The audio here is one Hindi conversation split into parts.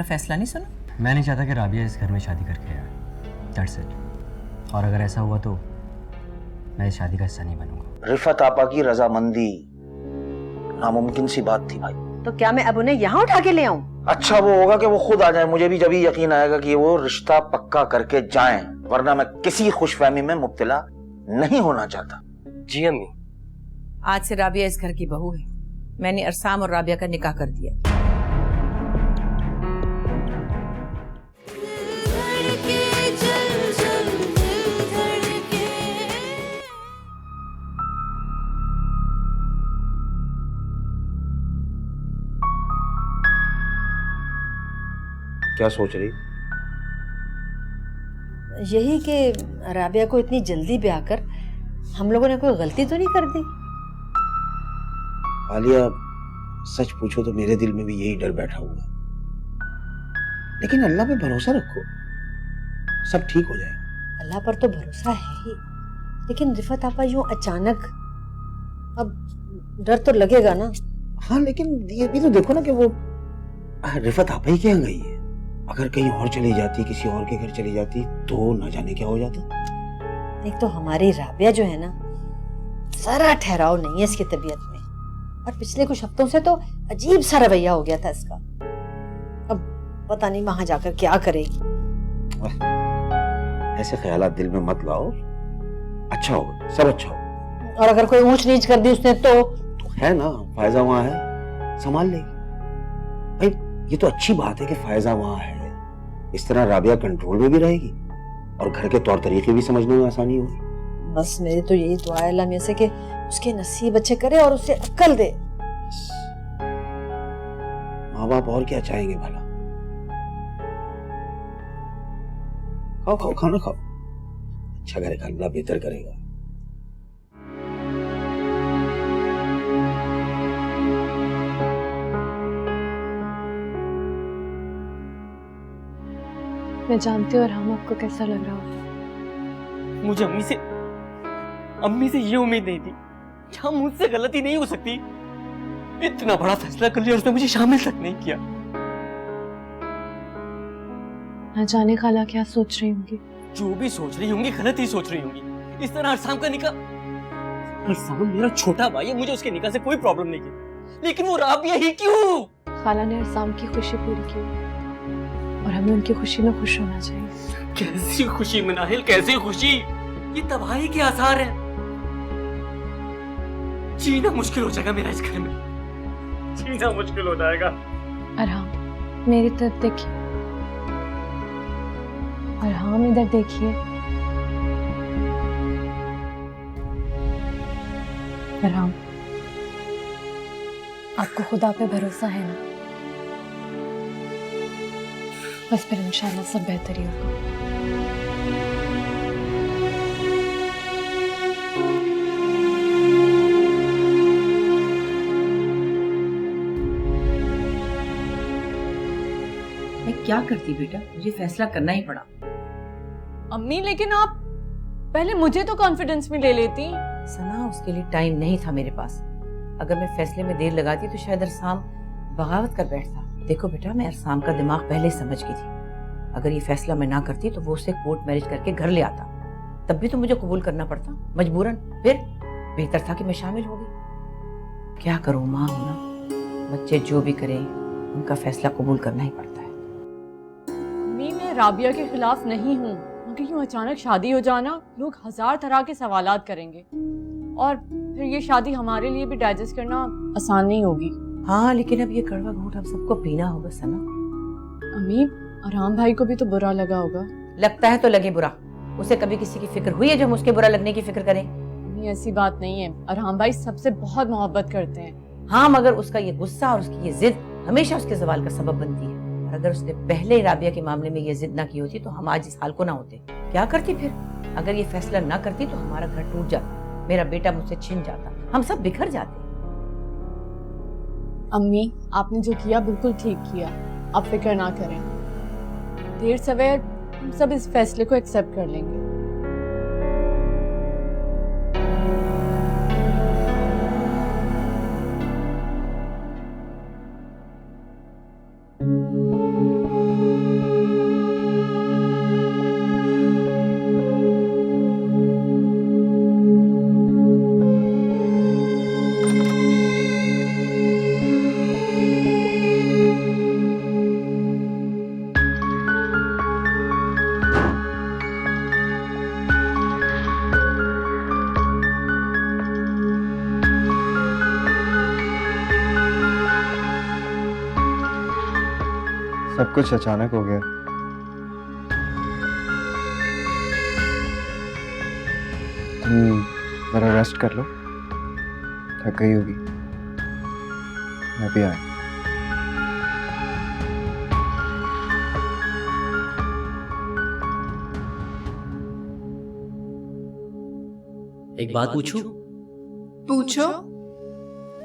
फैसला नहीं सुना? मैं नहीं चाहता कि राबिया इस घर में शादी करके आए, दैट्स इट। और अगर ऐसा हुआ तो मैं इस शादी का हिस्सा नहीं बनूंगा। रिफत आपा की रजामंदी नामुमकिन सी बात थी भाई। तो क्या मैं अब उन्हें यहाँ उठा के ले आऊं? अच्छा वो होगा कि वो खुद आ जाए, मुझे भी जब ही यकीन आएगा कि वो रिश्ता पक्का करके जाएं, वरना मैं किसी खुशफहमी में मुब्तला नहीं होना चाहता। जी अम्मी। आज से राबिया इस घर की बहू है। मैंने अरसाम और राबिया का निकाह कर दिया। क्या सोच रही? यही कि राबिया को इतनी जल्दी ब्याह कर हम लोगों ने कोई गलती तो नहीं कर दी। आलिया, सच पूछो तो मेरे दिल में भी यही डर बैठा हुआ, लेकिन अल्लाह पे भरोसा रखो, सब ठीक हो जाएगा। अल्लाह पर तो भरोसा है ही, लेकिन रिफत आपा यूं अचानक, अब डर तो लगेगा ना। हाँ, लेकिन ये भी तो देखो ना कि वो रिफत आपा ही क्या गई है। अगर कहीं और चली जाती, किसी और के घर चली जाती तो न जाने क्या हो जाता। एक तो हमारी राबिया जो है ना, जरा ठहराव नहीं है इसकी तबीयत में, और पिछले कुछ हफ्तों से तो अजीब सा रवैया हो गया था इसका। अब पता नहीं वहां जाकर क्या करेगी। ऐसे ख्यालात दिल में मत लाओ, अच्छा होगा, सब अच्छा होगा। और अगर कोई ऊंच नीच कर दी उसने तो है ना, फायजा वहां है, संभाल लेगी। भाई ये तो अच्छी बात है कि फायजा वहां है, इस तरह राबिया कंट्रोल में भी रहेगी और घर के तौर तरीके भी समझने में आसानी होगी। बस मेरी तो यही दुआ है अल्लाह में से कि उसके नसीब अच्छे करे और उसे अक्ल दे। माँ बाप और क्या चाहेंगे भला। खाओ खाओ, खाना खाओ, अच्छा करेगा अल्लाह, बेहतर करेगा। मैं जानती हूँ और हम आपको कैसा लग रहा होगा। मुझे अम्मी से ये उम्मीद नहीं थी कि हम मुझसे गलती नहीं हो सकती। इतना बड़ा फैसला कर लिया और उसने मुझे शामिल तक नहीं किया। ना जाने खाला क्या सोच रही होंगी। जो भी सोच रही होंगी गलत ही सोच रही होंगी। इस तरह अरसाम का निकाह, अरसाम मेरा छोटा भाई है, मुझे उसके निकाह से कोई प्रॉब्लम नहीं थी, लेकिन वो राबिया ही क्यों? खाला ने अरसाम की खुशी पूरी की और हमें उनकी खुशी में खुश होना चाहिए। कैसी खुशी मनाहिल, कैसी खुशी? ये तबाही के आसार हैं। जीना मुश्किल हो जाएगा मेरा इस घर में, जीना मुश्किल हो जाएगा। अरहाम मेरी तरफ देखिए, अरहाम इधर देखिए। अरहाम आपको खुदा पे भरोसा है ना? बस फिर इंशाल्लाह सब बेहतर ही होगा। मैं क्या करती बेटा, मुझे फैसला करना ही पड़ा। अम्मी लेकिन आप पहले मुझे तो कॉन्फिडेंस में ले लेती। सना, उसके लिए टाइम नहीं था मेरे पास। अगर मैं फैसले में देर लगाती तो शायद अरसाम बगावत कर बैठता। देखो बेटा, मैं अरसाम का दिमाग पहले समझ गई थी। अगर ये फैसला मैं ना करती तो वो उसे कोर्ट मैरिज करके घर ले आता, तब भी तो मुझे कबूल करना पड़ता मजबूरन। फिर बेहतर था कि मैं शामिल हो गई। क्या करूं, माँ हूं ना, बच्चे जो भी करें उनका फैसला कबूल करना ही पड़ता है। अम्मी मैं राबिया के खिलाफ नहीं हूँ, मगर यूँ अचानक शादी हो जाना, लोग हजार तरह के सवालात करेंगे और फिर ये शादी हमारे लिए भी डाइजेस्ट करना आसान नहीं होगी। हाँ, लेकिन अब ये कड़वा घूंट हम सबको पीना होगा सना। अम्मी अरहाम भाई को भी तो बुरा लगा होगा। लगता है तो लगे बुरा, उसे कभी किसी की फिक्र हुई है जो हम उसके बुरा लगने की फिक्र करें? अम्मी ऐसी बात नहीं है, अरहाम भाई सबसे बहुत मोहब्बत करते हैं। हाँ, मगर उसका ये गुस्सा और उसकी ये जिद हमेशा उसके जवाल का सबब बनती है। और अगर उसने पहले राबिया के मामले में ये जिद ना की होती तो हम आज इस हाल को ना होते। क्या करती फिर? अगर ये फैसला ना करती तो हमारा घर टूट जाता, मेरा बेटा मुझसे छिन जाता, हम सब बिखर जाते। अम्मी आपने जो किया बिल्कुल ठीक किया, आप फिक्र ना करें। देर सवेर हम सब इस फैसले को एक्सेप्ट कर लेंगे। सब कुछ अचानक हो गया। तुम जरा रेस्ट कर लो, थक गई होगी। मैं भी आया। एक बात पूछूं? पूछो।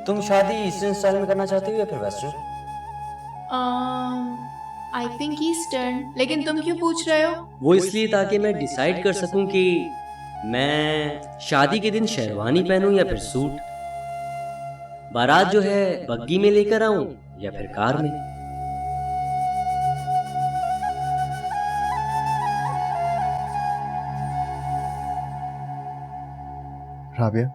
तुम शादी ईस्टर्न स्टाइल में करना चाहते हो या फिर वेस्टर्न? आई थिंक ईस्टर्न, लेकिन तुम क्यों पूछ रहे हो? वो इसलिए ताकि मैं डिसाइड कर सकूं कि मैं शादी के दिन शेरवानी पहनूं या फिर सूट। बारात जो है बग्गी में लेकर आऊं या फिर कार में। Rabia,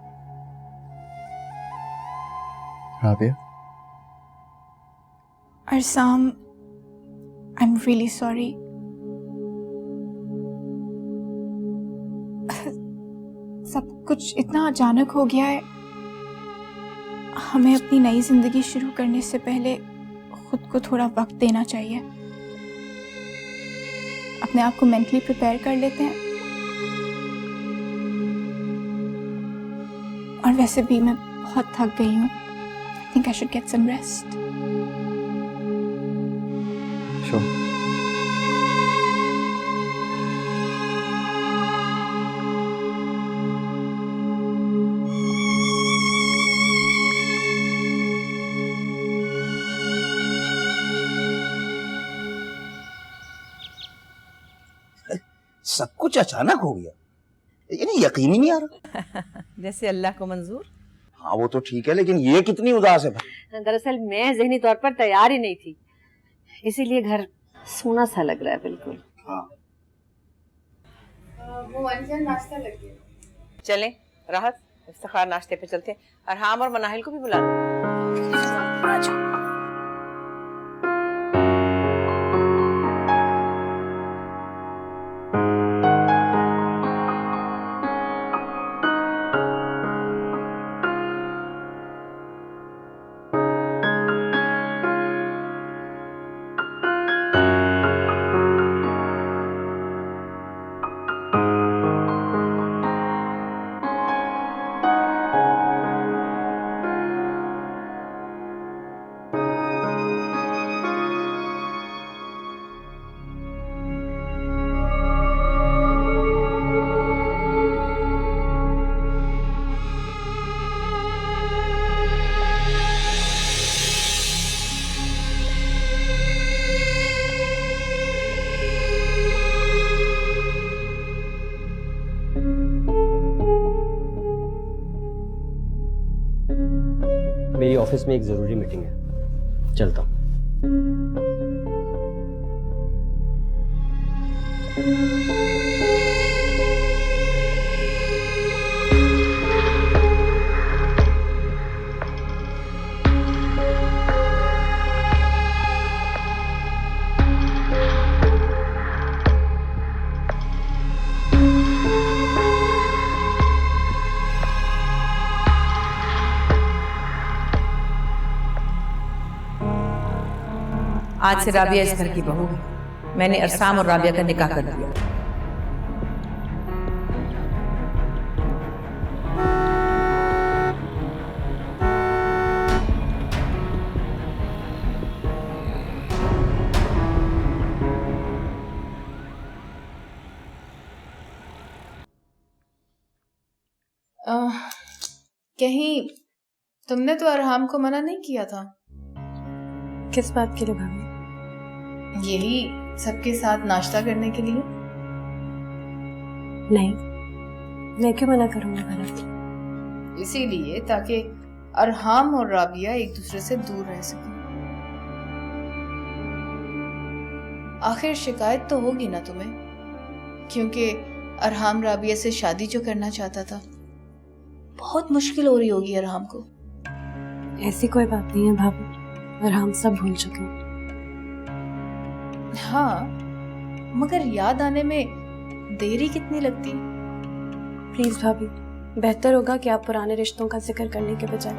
Rabia, Arsam, I am really sorry. सब कुछ इतना अचानक हो गया है। हमें अपनी नई जिंदगी शुरू करने से पहले खुद को थोड़ा वक्त देना चाहिए। अपने आप को मेंटली प्रिपेयर कर लेते हैं। और वैसे भी मैं बहुत थक गई हूँ। I think I should get some rest. Sure. सब कुछ अचानक हो गया, यानी यकीन ही नहीं आ रहा। जैसे अल्लाह को मंजूर। हाँ वो तो ठीक है, लेकिन ये कितनी उदास है भाई। दरअसल मैं ज़हनी तौर पर तैयार ही नहीं थी, इसीलिए घर सूना सा लग रहा है बिल्कुल। हाँ वो अंजन नाश्ता लग गया। चलें राहत, इफ्तिखार नाश्ते पे चलते हैं। अरहाम और मनाहिल को भी बुला लो। मेरी ऑफिस में एक जरूरी मीटिंग है, चलता हूँ। आज से राबिया इस घर की बहू है। मैंने अरसाम और राबिया का निकाह कर दिया। कहीं तुमने तो अरहाम को मना नहीं किया था? किस बात के लिए भाभी? यही सबके साथ नाश्ता करने के लिए। नहीं, मैं क्यों मना करूंगा भला? इसीलिए ताकि अरहाम और राबिया एक दूसरे से दूर रह सकें। आखिर शिकायत तो होगी ना तुम्हें, क्योंकि अरहाम राबिया से शादी जो करना चाहता था, बहुत मुश्किल हो रही होगी अरहाम को। ऐसी कोई बात नहीं है भाभी, और हम सब भूल चुके हैं। हाँ, मगर याद आने में देरी कितनी लगती। प्लीज भाभी, बेहतर होगा कि आप पुराने रिश्तों का जिक्र करने के बजाय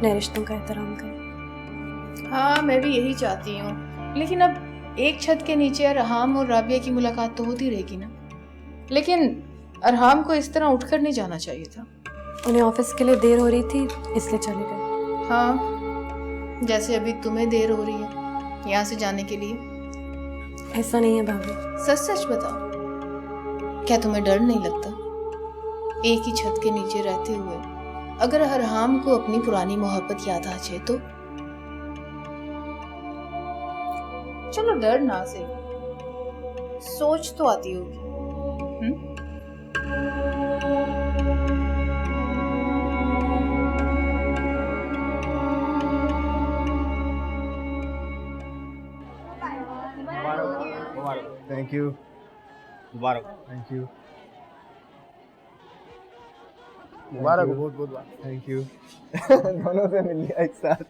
नए रिश्तों का एहतराम करें। हाँ, मैं भी यही चाहती हूँ, लेकिन अब एक छत के नीचे अरहाम और राबिया की मुलाकात तो होती रहेगी ना, लेकिन अरहाम को इस तरह उठकर नहीं जाना चाहिए था। उन्हें ऑफिस के लिए देर हो रही थी इसलिए चले गए। हाँ, जैसे अभी तुम्हें देर हो रही है यहाँ से जाने के लिए। ऐसा नहीं है भाभी। सच सच बताओ, क्या तुम्हें डर नहीं लगता? एक ही छत के नीचे रहते हुए अगर अरहाम को अपनी पुरानी मोहब्बत याद आ जाए तो? चलो डर ना से, सोच तो आती होगी। Thank you. मुबारक। Thank you. मुबारक, बहुत बहुत थैंक यू। दोनों से मिल लिया एक साथ।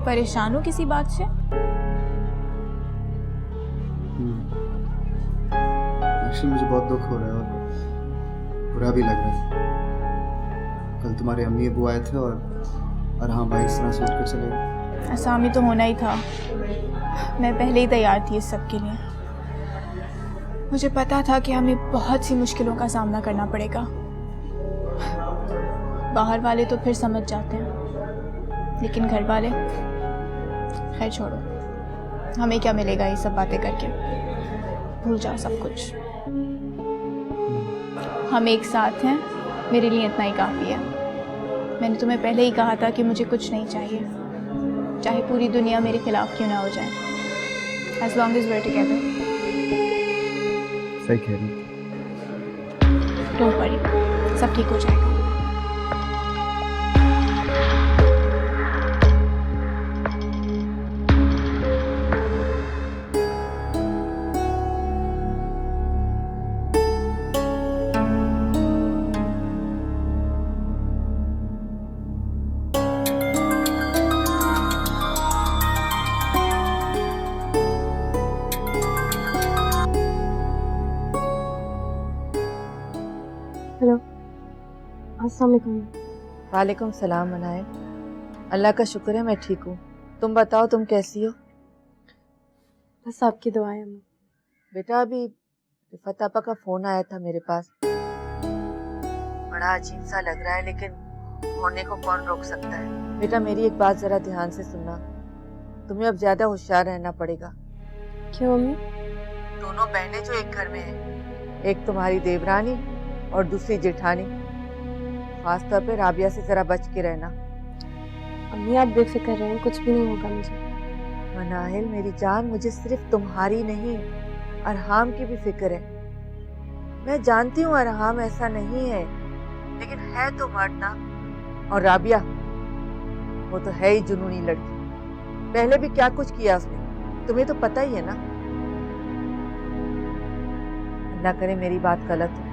परेशान हो किसी बात से? एक्चुअली मुझे बहुत दुख हो रहा है और बुरा भी लग रहा है। कल तुम्हारे अम्मी अबू आए थे और हाँ भाई इस तरह सोच कर चले गए। असामी तो होना ही था। मैं पहले ही तैयार थी इस सब के लिए। मुझे पता था कि हमें बहुत सी मुश्किलों का सामना करना पड़ेगा। बाहर वाले तो फिर समझ जाते हैं, लेकिन घर वाले, खैर छोड़ो, हमें क्या मिलेगा ये सब बातें करके। भूल जाओ सब कुछ। हम एक साथ हैं, मेरे लिए इतना ही काफ़ी है। मैंने तुम्हें पहले ही कहा था कि मुझे कुछ नहीं चाहिए, चाहे पूरी दुनिया मेरे खिलाफ क्यों ना हो जाए, as long as we're together। सही कह रही। Don't worry, सब ठीक हो जाएगा। हेलो, अस्सलाम वालेकुम। वालेकुम सलाम मनाए। अल्लाह का शुक्र है मैं ठीक हूँ। तुम बताओ तुम कैसी हो? बस आपकी दुआएं अम्मी। बेटा अभी रिफत आपा का फोन आया था मेरे पास। बड़ा अजीब सा लग रहा है, लेकिन होने को कौन रोक सकता है। बेटा मेरी एक बात जरा ध्यान से सुनना। तुम्हें अब ज्यादा होशियार रहना पड़ेगा। क्यों अम्मी? दोनों बहनें जो एक घर में हैं, एक तुम्हारी देवरानी और दूसरी जेठानी, खासतौर पे राबिया से जरा बच के रहना। अम्मी आप बेफिक्र रहें, कुछ भी नहीं होगा मुझे। मनाहिल मेरी जान, मुझे सिर्फ तुम्हारी नहीं अरहाम की भी फिक्र है। मैं जानती हूँ अरहाम ऐसा नहीं है, लेकिन है तो मर्द ना। और राबिया, वो तो है ही जुनूनी लड़की। पहले भी क्या कुछ किया उसने, तुम्हें तो पता ही है ना। अल्लाह करे मेरी बात गलत हो,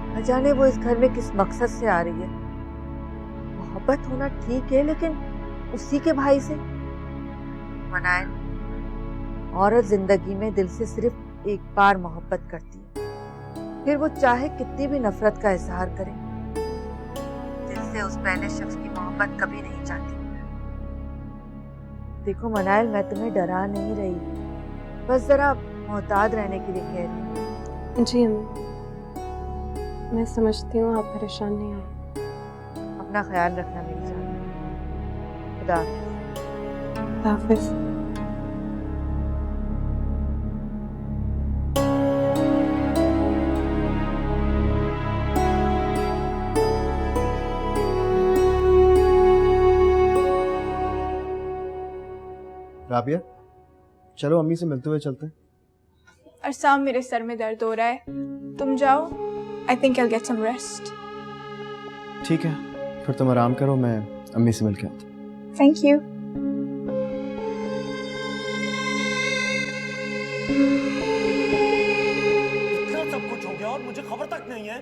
न जाने वो इस घर में किस मकसद से आ रही है। मोहब्बत होना ठीक है, लेकिन उसी के भाई से। मनायन, औरत जिंदगी में दिल से सिर्फ एक बार मोहब्बत करती है, फिर वो चाहे कितनी भी नफरत का इजहार करे, दिल से उस पहले शख्स की मोहब्बत कभी नहीं चाहती। देखो मनायल, मैं तुम्हें डरा नहीं रही, बस जरा मोहताद रहने के लिए कह रही हूँ। जी अम्मी, मैं समझती हूँ, आप परेशान नहीं हो। अपना ख्याल रखना मेरी जान। खुदा हाफिज। राबिया, चलो अम्मी से मिलते हुए चलते हैं। अरसाम, मेरे सर में दर्द हो रहा है, तुम जाओ। I think I get some rest. ठीक है, फिर तुम आराम करो, मैं अम्मी से मिल के आता हूँ। Thank you. इतना सब कुछ हो गया और मुझे खबर तक नहीं है।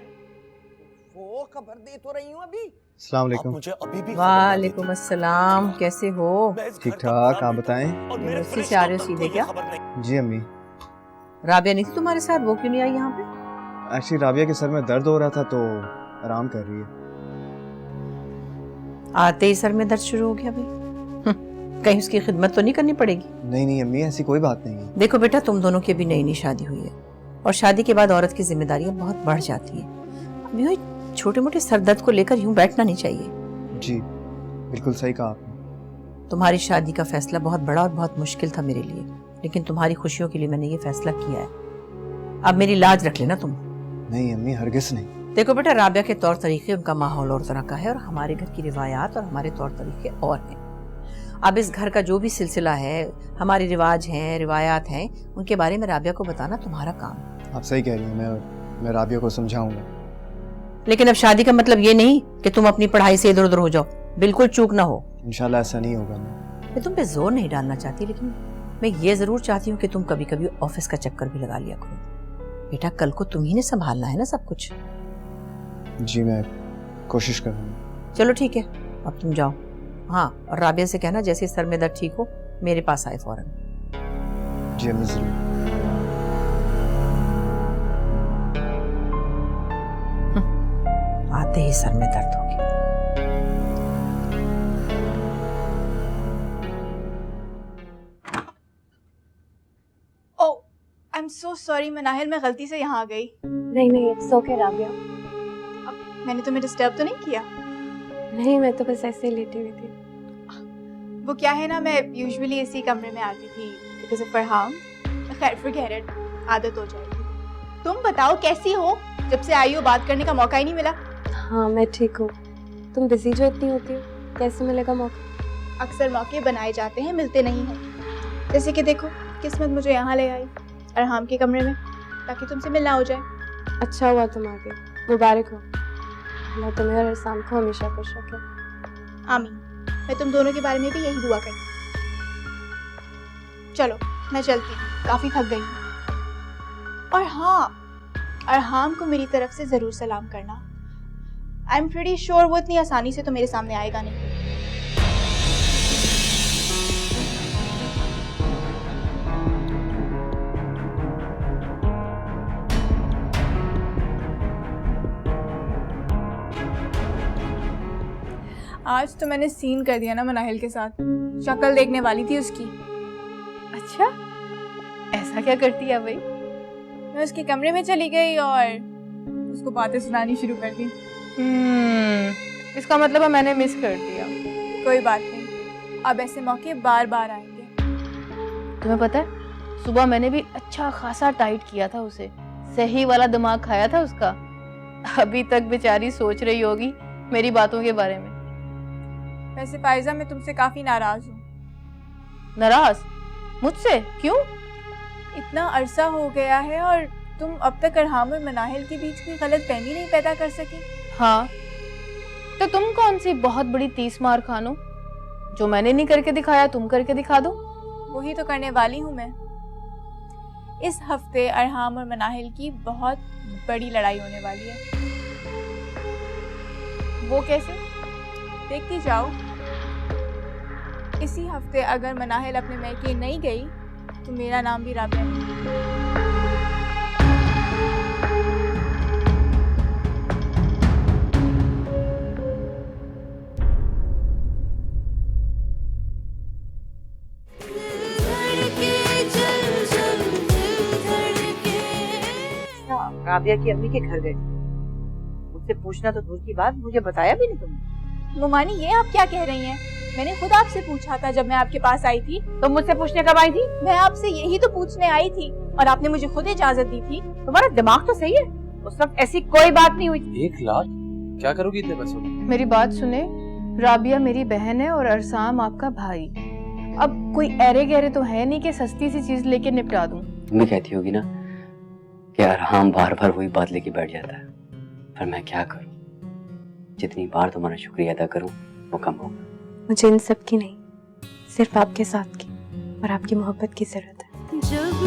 वो खबर दे तो रही हूँ अभी। अस्सलाम वालेकुम। मुझे अभी भी वालेकुम अस्सलाम, कैसे हो? ठीक ठाक, आप बताएं। यूनिवर्सिटी से आ रहे हो सीधे क्या? जी अम्मी, राबिया नहीं थी तुम्हारे साथ, वो क्यों नहीं आई यहाँ पे? एक्चुअली राबिया के सर में दर्द हो रहा था तो आराम कर रही है। आते ही सर में दर्द शुरू हो गया भाई। कहीं उसकी खिदमत तो नहीं करनी पड़ेगी? नहीं नहीं अम्मी, ऐसी कोई बात नहीं है। देखो बेटा, तुम दोनों की अभी नई नई शादी हुई है और शादी के बाद औरत की जिम्मेदारियां बहुत बढ़ जाती है। अब यूं छोटे मोटे सरदर्द को लेकर यूं बैठना नहीं चाहिए। जी बिल्कुल सही कहा आपने। तुम्हारी शादी का फैसला बहुत बड़ा और बहुत मुश्किल था मेरे लिए, लेकिन तुम्हारी खुशियों के लिए मैंने ये फैसला किया है। अब मेरी लाज रख लेना तुम। नहीं अम्मी, हरगिज नहीं। देखो बेटा, राबिया के तौर तरीके, उनका माहौल और तरह का है और हमारे घर की रिवायात और हमारे तौर तरीके और हैं। अब इस घर का जो भी सिलसिला है, हमारे रिवाज हैं, रिवायात हैं, उनके बारे में राबिया को बताना तुम्हारा काम। आप सही कह रही हैं, मैं राबिया को समझाऊंगा। लेकिन अब शादी का मतलब ये नहीं कि तुम अपनी पढ़ाई से इधर उधर हो जाओ, बिल्कुल चूक ना हो। इंशाल्लाह ऐसा नहीं होगा। मैं तुम पे जोर नहीं डालना चाहती, लेकिन मैं ये जरूर चाहती हूँ कि तुम कभी कभी ऑफिस का चक्कर भी लगा लिया करो। बेटा, कल को तुम ही ने संभालना है ना सब कुछ। जी मैं कोशिश करूंगा। चलो ठीक है, अब तुम जाओ। हाँ, और राबिया से कहना जैसे सर में दर्द ठीक हो मेरे पास आए फौरन। जी अम्मी जरूर। आते ही सर में दर्द हो गया। Oh, I am so sorry Manahil, मैं गलती से यहाँ आ गई। नहीं, इट्स ओके राबिया। मैंने तुम्हें डिस्टर्ब तो नहीं किया? नहीं, मैं तो बस ऐसे ही लेटी हुई थी। वो क्या है ना, मैं यूजुअली इसी कमरे में आती थी बिकॉज़ ऑफ फरहान। खैर फॉरगेट इट, आदत हो जाएगी। तुम बताओ कैसी हो? जब से आई हो बात करने का मौका ही नहीं मिला। हाँ, मैं ठीक हूँ। तुम बिजी जो इतनी होती हो, कैसे मिलेगा मौका? अक्सर मौके बनाए जाते हैं, मिलते नहीं हैं। जैसे कि देखो, किस्मत मुझे यहाँ ले आई अरहाम के कमरे में, ताकि तुमसे मिलना हो जाए। अच्छा हुआ तुम आ गई, मुबारक हो। अल्लाह तुम्हें और अरसाम को हमेशा खुश रखे। आमीन। मैं तुम दोनों के बारे में भी यही दुआ करती हूँ। चलो मैं चलती हूँ, काफ़ी थक गई हूँ। और हाँ, अरहाम को मेरी तरफ से ज़रूर सलाम करना। आई एम प्रीटी श्योर वो इतनी आसानी से तो मेरे सामने आएगा नहीं। आज तो मैंने सीन कर दिया ना मनाहिल के साथ, शक्ल देखने वाली थी उसकी। अच्छा, ऐसा क्या करती है भाई? मैं उसके कमरे में चली गई और उसको बातें सुनानी शुरू कर दी। इसका मतलब है मैंने मिस कर दिया। कोई बात नहीं, अब ऐसे मौके बार बार आएंगे। तुम्हें पता है, सुबह मैंने भी अच्छा खासा टाइट किया था उसे, सही वाला दिमाग खाया था उसका। अभी तक बेचारी सोच रही होगी मेरी बातों के बारे में। वैसे फायजा, मैं तुमसे काफी नाराज हूँ। नाराज? मुझसे? क्यों? इतना अरसा हो गया है और तुम अब तक अरहाम और मनाहिल के बीच कोई गलतफहमी नहीं पैदा कर सकी। हाँ, तो तुम कौन सी बहुत बड़ी 30 मार खानो? जो मैंने नहीं करके दिखाया तुम करके दिखा दो। वही तो करने वाली हूँ मैं। इस हफ्ते अरहाम और मनाहिल की बहुत बड़ी लड़ाई होने वाली है। वो कैसे? देखती जाओ। इसी हफ्ते अगर मनाहिल अपने मैके नहीं गई तो मेरा नाम भी राबिया नहीं। राबिया की अम्मी के घर गए, मुझसे पूछना तो दूर की बात, मुझे बताया भी नहीं तुमने। मुमानी, ये आप क्या कह रही हैं? मैंने खुद आपसे पूछा था जब मैं आपके पास आई थी। तुम मुझसे पूछने कब आई थी? मैं आपसे यही तो पूछने आई थी और आपने मुझे खुद इजाजत दी थी। तुम्हारा दिमाग तो सही है, उस वक्त ऐसी कोई बात नहीं हुई। 1 लाख? क्या करोगी इतने पैसों में? मेरी बात सुने, राबिया मेरी बहन है और अरसाम आपका भाई। अब कोई ऐरे गहरे तो है नहीं कि सस्ती सी चीज लेके निपटा दूं। तुम्हें कहती होगी ना कि अरहाम बार बार वही बात लेके बैठ जाता है, पर मैं क्या करूं? जितनी बार तुम्हारा शुक्रिया अदा करूं वो कम होगा। मुझे इन सब की नहीं, सिर्फ आपके साथ की और आपकी मोहब्बत की जरूरत है। जब